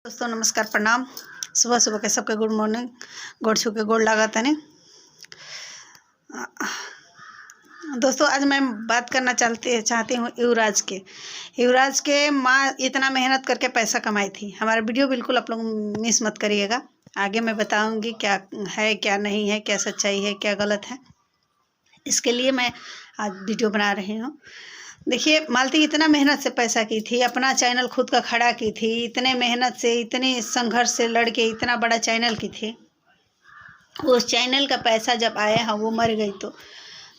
दोस्तों नमस्कार प्रणाम। सुबह सुबह के सबके गुड मॉर्निंग। गोड़ छू के गोड़ लागत है। दोस्तों आज मैं बात करना चाहती हूँ युवराज के माँ इतना मेहनत करके पैसा कमाई थी। हमारा वीडियो बिल्कुल आप लोग मिस मत करिएगा। आगे मैं बताऊंगी क्या है क्या नहीं है, क्या सच्चाई है क्या गलत है। इसके लिए मैं आज वीडियो बना रही हूँ। देखिए, मालती इतना मेहनत से पैसा की थी, अपना चैनल खुद का खड़ा की थी, इतने मेहनत से इतने संघर्ष से लड़के इतना बड़ा चैनल की थी। उस चैनल का पैसा जब आया है वो मर गई, तो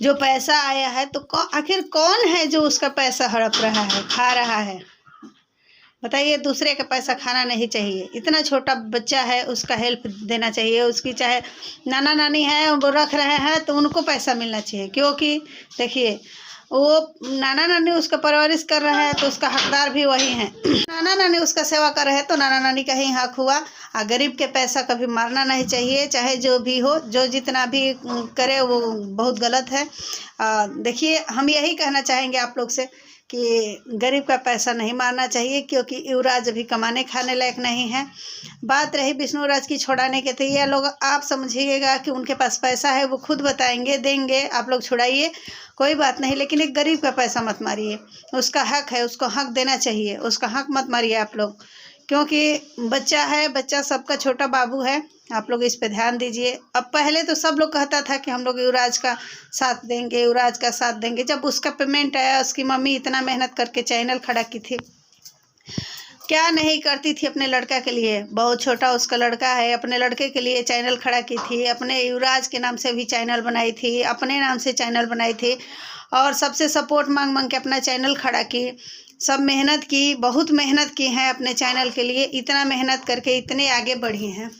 जो पैसा आया है तो आखिर कौन है जो उसका पैसा हड़प रहा है, खा रहा है? बताइए। दूसरे का पैसा खाना नहीं चाहिए। इतना छोटा बच्चा है, उसका हेल्प देना चाहिए। उसकी चाहे नाना नानी है वो रख रहे हैं तो उनको पैसा मिलना चाहिए, क्योंकि देखिए वो नाना नानी उसका परवरिश कर रहा है तो उसका हकदार भी वही है। नाना नानी उसका सेवा कर रहे हैं तो नाना नानी का ही हक हुआ। गरीब के पैसा कभी मारना नहीं चाहिए, चाहे जो भी हो, जो जितना भी करे वो बहुत गलत है। देखिए, हम यही कहना चाहेंगे आप लोग से कि गरीब का पैसा नहीं मारना चाहिए, क्योंकि युवराज अभी कमाने खाने लायक नहीं है। बात रही विष्णुराज की छुड़ाने के, तो ये लोग आप समझिएगा कि उनके पास पैसा है, वो खुद बताएंगे, देंगे, आप लोग छुड़ाइए, कोई बात नहीं। लेकिन एक गरीब का पैसा मत मारिए। उसका हक है, उसको हक देना चाहिए, उसका हक मत मारिए आप लोग, क्योंकि बच्चा है, बच्चा सबका छोटा बाबू है। आप लोग इस पे ध्यान दीजिए। अब पहले तो सब लोग कहता था कि हम लोग युवराज का साथ देंगे, युवराज का साथ देंगे। जब उसका पेमेंट आया, उसकी मम्मी इतना मेहनत करके चैनल खड़ा की थी, क्या नहीं करती थी अपने लड़का के लिए। बहुत छोटा उसका लड़का है, अपने लड़के के लिए चैनल खड़ा की थी, अपने युवराज के नाम से भी चैनल बनाई थी, अपने नाम से चैनल बनाई थी, और सबसे सपोर्ट मांग मांग के अपना चैनल खड़ा की। सब मेहनत की, बहुत मेहनत की है अपने चैनल के लिए। इतना मेहनत करके इतने आगे बढ़ी हैं।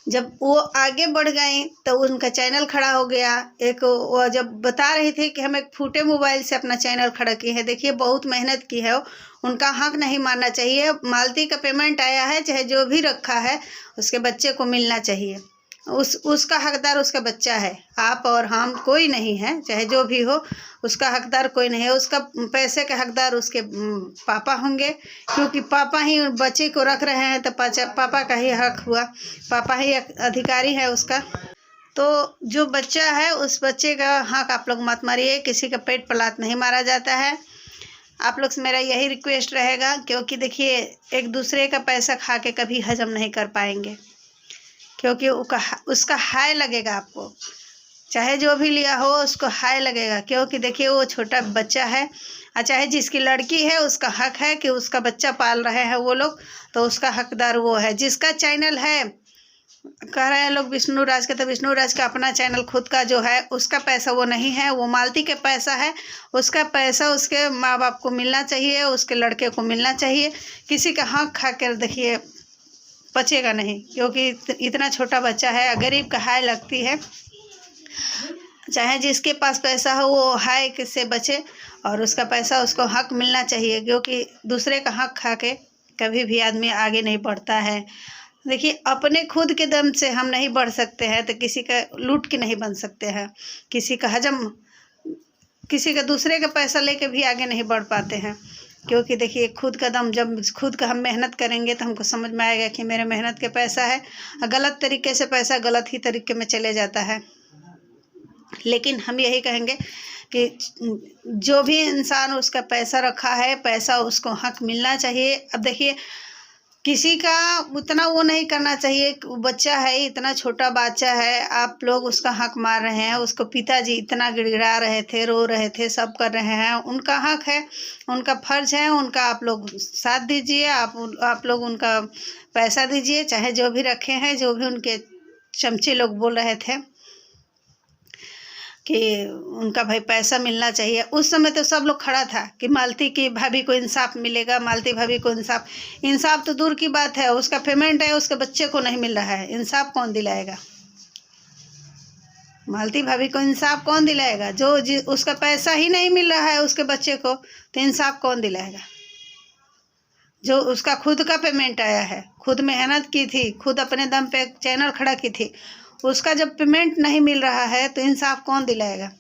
जब वो आगे बढ़ गई तो उनका चैनल खड़ा हो गया। एक वो जब बता रही थी कि हम एक फूटे मोबाइल से अपना चैनल खड़ा किए हैं। देखिए, बहुत मेहनत की है, उनका हक नहीं मानना चाहिए। मालती का पेमेंट आया है, चाहे जो भी रखा है उसके बच्चे को मिलना चाहिए। उसका हकदार उसका बच्चा है, आप और हम कोई नहीं है, चाहे जो भी हो, उसका हकदार कोई नहीं है। उसका पैसे के हकदार उसके पापा होंगे, क्योंकि पापा ही बच्चे को रख रहे हैं, तो पापा का ही हक हुआ, पापा ही अधिकारी है उसका। तो जो बच्चा है उस बच्चे का हक आप लोग मत मारिए। किसी का पेट पलात नहीं मारा जाता है। आप लोग से मेरा यही रिक्वेस्ट रहेगा, क्योंकि देखिए एक दूसरे का पैसा खा के कभी हजम नहीं कर पाएंगे, क्योंकि उसका हाय लगेगा आपको। चाहे जो भी लिया हो उसको हाय लगेगा, क्योंकि देखिए वो छोटा बच्चा है। चाहे जिसकी लड़की है उसका हक है कि उसका बच्चा पाल रहे हैं वो लोग, तो उसका हकदार वो है। जिसका चैनल है, कह रहे हैं लोग विष्णुराज का, तो विष्णुराज का अपना चैनल खुद का जो है उसका पैसा वो नहीं है, वो मालती के पैसा है। उसका पैसा उसके माँ बाप को मिलना चाहिए, उसके लड़के को मिलना चाहिए। किसी का हक खा कर देखिए बचेगा नहीं, क्योंकि इतना छोटा बच्चा है। गरीब का हाय लगती है। चाहे जिसके पास पैसा हो वो हाय से बचे, और उसका पैसा उसको हक मिलना चाहिए, क्योंकि दूसरे का हक खा के कभी भी आदमी आगे नहीं बढ़ता है। देखिए, अपने खुद के दम से हम नहीं बढ़ सकते हैं, तो किसी का लूट के नहीं बन सकते हैं। किसी का दूसरे का पैसा लेके भी आगे नहीं बढ़ पाते हैं, क्योंकि देखिए खुद का दम, जब खुद का हम मेहनत करेंगे तो हमको समझ में आएगा कि मेरे मेहनत के पैसा है। गलत तरीके से पैसा गलत ही तरीके में चले जाता है। लेकिन हम यही कहेंगे कि जो भी इंसान उसका पैसा रखा है, पैसा उसको हक मिलना चाहिए। अब देखिए, किसी का उतना वो नहीं करना चाहिए। बच्चा है, इतना छोटा बच्चा है, आप लोग उसका हक मार रहे हैं। उसको पिताजी इतना गिड़गिड़ा रहे थे, रो रहे थे, सब कर रहे हैं। उनका हक है, उनका फर्ज है, उनका आप लोग साथ दीजिए। आप लोग उनका पैसा दीजिए, चाहे जो भी रखे हैं, जो भी उनके चमचे लोग बोल रहे थे कि उनका भाई पैसा मिलना चाहिए। उस समय तो सब लोग खड़ा था कि मालती की भाभी को इंसाफ मिलेगा, मालती भाभी को इंसाफ तो दूर की बात है, उसका पेमेंट है, उसके बच्चे को नहीं मिल रहा है, इंसाफ कौन दिलाएगा? मालती भाभी को इंसाफ कौन दिलाएगा? उसका पैसा ही नहीं मिल रहा है उसके बच्चे को, तो इंसाफ कौन दिलाएगा? जो उसका खुद का पेमेंट आया है, खुद मेहनत की थी, खुद अपने दम पे चैनल खड़ा की थी, उसका जब पेमेंट नहीं मिल रहा है तो इंसाफ कौन दिलाएगा?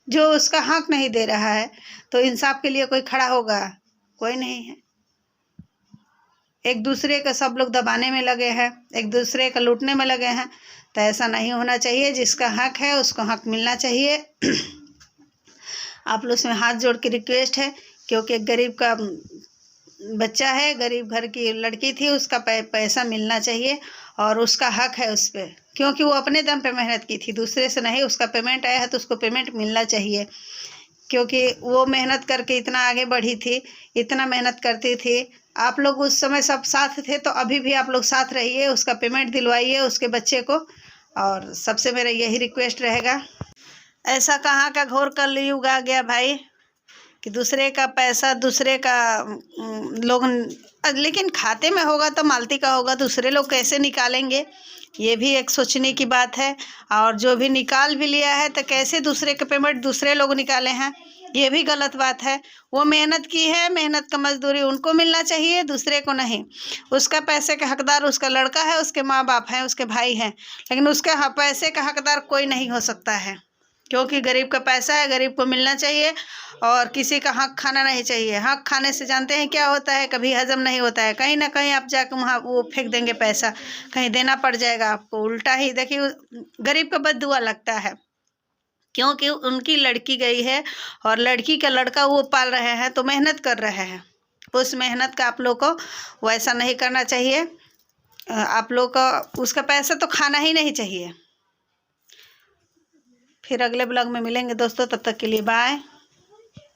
जो उसका हक नहीं दे रहा है, तो इंसाफ के लिए कोई खड़ा होगा? कोई नहीं है। एक दूसरे का सब लोग दबाने में लगे हैं, एक दूसरे का लूटने में लगे हैं। तो ऐसा नहीं होना चाहिए। जिसका हक है उसको हक मिलना चाहिए। आप लोग से हाथ जोड़ के रिक्वेस्ट है, क्योंकि एक गरीब का बच्चा है, गरीब घर की लड़की थी, उसका पैसा मिलना चाहिए और उसका हक है उस पर, क्योंकि वो अपने दम पे मेहनत की थी, दूसरे से नहीं। उसका पेमेंट आया है तो उसको पेमेंट मिलना चाहिए, क्योंकि वो मेहनत करके इतना आगे बढ़ी थी, इतना मेहनत करती थी। आप लोग उस समय सब साथ थे, तो अभी भी आप लोग साथ रहिए, उसका पेमेंट दिलवाइए उसके बच्चे को। और सबसे मेरा यही रिक्वेस्ट रहेगा। ऐसा कहाँ का घोर कलयुग आ गया भाई कि दूसरे का पैसा दूसरे का लोग, लेकिन खाते में होगा तो मालती का होगा, दूसरे लोग कैसे निकालेंगे, ये भी एक सोचने की बात है। और जो भी निकाल भी लिया है तो कैसे दूसरे के पेमेंट दूसरे लोग निकाले हैं, ये भी गलत बात है। वो मेहनत की है, मेहनत का मजदूरी उनको मिलना चाहिए, दूसरे को नहीं। उसका पैसे का हकदार उसका लड़का है, उसके माँ बाप हैं, उसके भाई हैं, लेकिन उसके पैसे का हकदार कोई नहीं हो सकता है, क्योंकि गरीब का पैसा है, गरीब को मिलना चाहिए। और किसी का हक खाना नहीं चाहिए। हक खाने से जानते हैं क्या होता है, कभी हजम नहीं होता है। कहीं ना कहीं आप जाकर वहाँ वो फेंक देंगे पैसा, कहीं देना पड़ जाएगा आपको। उल्टा ही देखिए, गरीब का बद्दुआ लगता है, क्योंकि उनकी लड़की गई है और लड़की का लड़का वो पाल रहे हैं, तो मेहनत कर रहे हैं। उस मेहनत का आप लोग को वैसा नहीं करना चाहिए। आप लोग को उसका पैसा तो खाना ही नहीं चाहिए। फिर अगले ब्लॉग में मिलेंगे दोस्तों, तब तक के लिए बाय।